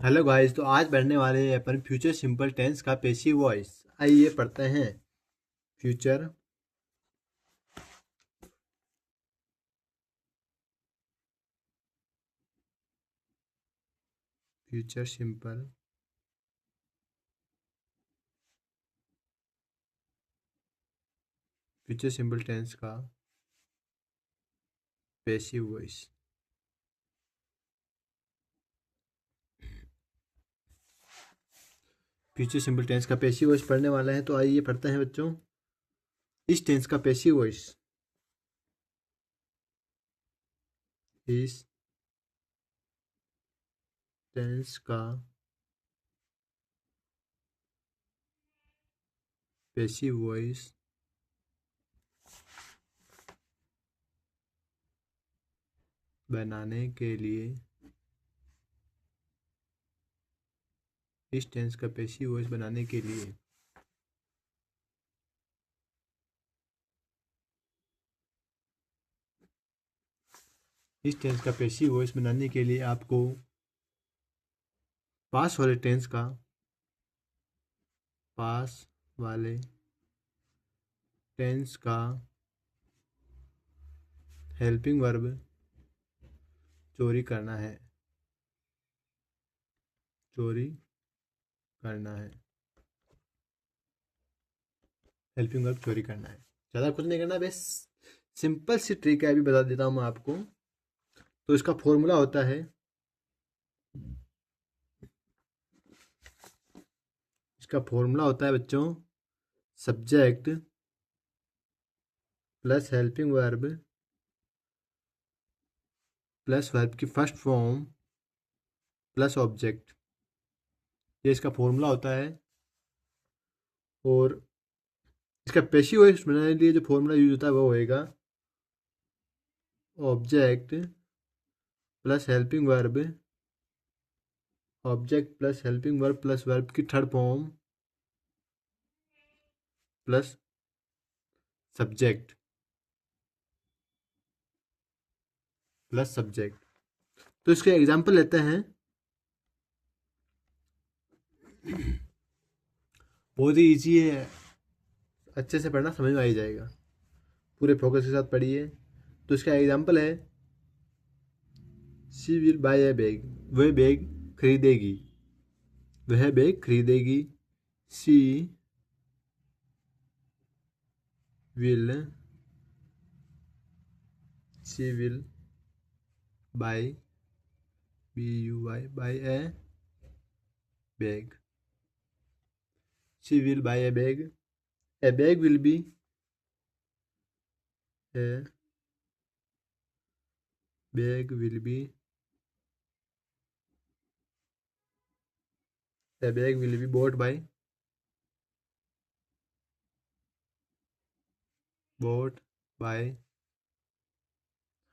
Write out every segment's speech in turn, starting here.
Hello guys, तो आज पढ़ने वाले हैं अपन फ्यूचर सिंपल टेंस का पैसिव वॉइस। आइए पढ़ते हैं। Future future simple future simple tense का passive voice. Future simple tense का पैसिव वॉइस पढ़ने वाला है, तो आइए पढ़ते हैं बच्चों। इस टेंस का पैसिव वॉइस। इस टेंस का पैसिव वॉइस बनाने के लिए इस टेंस का पैसिव वॉइस बनाने के लिए इस टेंस का पैसिव वॉइस बनाने के लिए आपको पास वाले टेंस का पास वाले टेंस का हेल्पिंग वर्ब चोरी करना है। चोरी करना है। हेल्पिंग वर्ब चोरी करना है। ज़्यादा कुछ नहीं करना, बस सिंपल सी ट्रिक है, अभी बता देता हूँ मैं आपको। तो इसका फॉर्मूला होता है, बच्चों, subject plus helping verb plus verb की फर्स्ट फॉर्म प्लस ऑब्जेक्ट। ये इसका फॉर्मूला होता है। और इसका पैसिव वॉइस बनाने के लिए जो फॉर्मूला यूज होता है वो होएगा object plus helping verb, object plus helping verb plus verb की थर्ड फॉर्म प्लस सब्जेक्ट तो इसके एग्जाम्पल लेते हैं। बहुत ही ईजी है, अच्छे से पढ़ना, समझ में आ ही जाएगा। पूरे फोकस के साथ पढ़िए। तो इसका एग्जाम्पल है, she will buy a bag. वह बैग खरीदेगी। वह बैग खरीदेगी। She will she will buy buy a bag. She will buy a bag. A bag will be a bag will be A bag will be bought by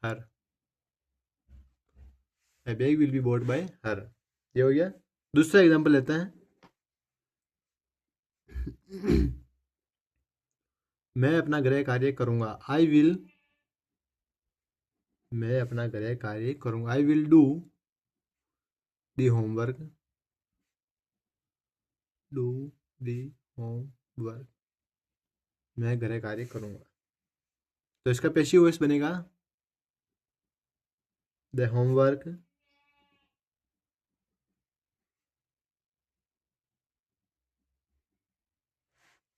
her. A bag will be bought by her. ये हो गया। दूसरा example लेते हैं। मैं अपना गृह कार्य करूंगा। मैं अपना गृह कार्य करूंगा। I will do the homework. Do the homework. मैं गृह कार्य करूंगा। तो इसका पैसिव वॉइस बनेगा the homework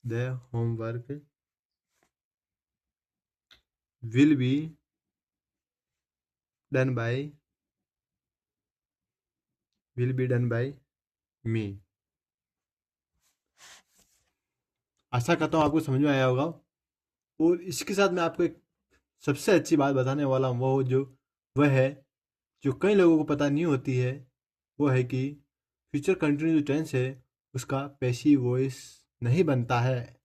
the homework will be done by me. आशा करता हूँ आपको समझ में आया होगा। और इसके साथ मैं आपको एक सबसे अच्छी बात बताने वाला हूँ, वह है जो कई लोगों को पता नहीं होती है। वो है कि फ्यूचर कंटिन्यूस टेंस है, उसका पैसिव वॉइस नहीं बनता है।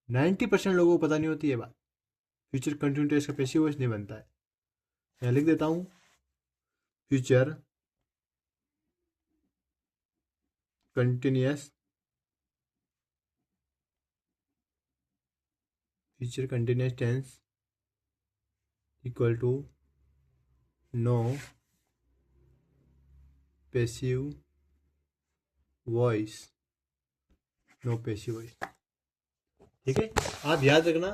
90% लोगों को पता नहीं होती है बात। फ्यूचर कंटिन्यूस टेंस का पैसिव वॉइस नहीं बनता है। मैं लिख देता हूँ, future continuous tense equal to no passive voice, no passive voice. ठीक है, आप याद रखना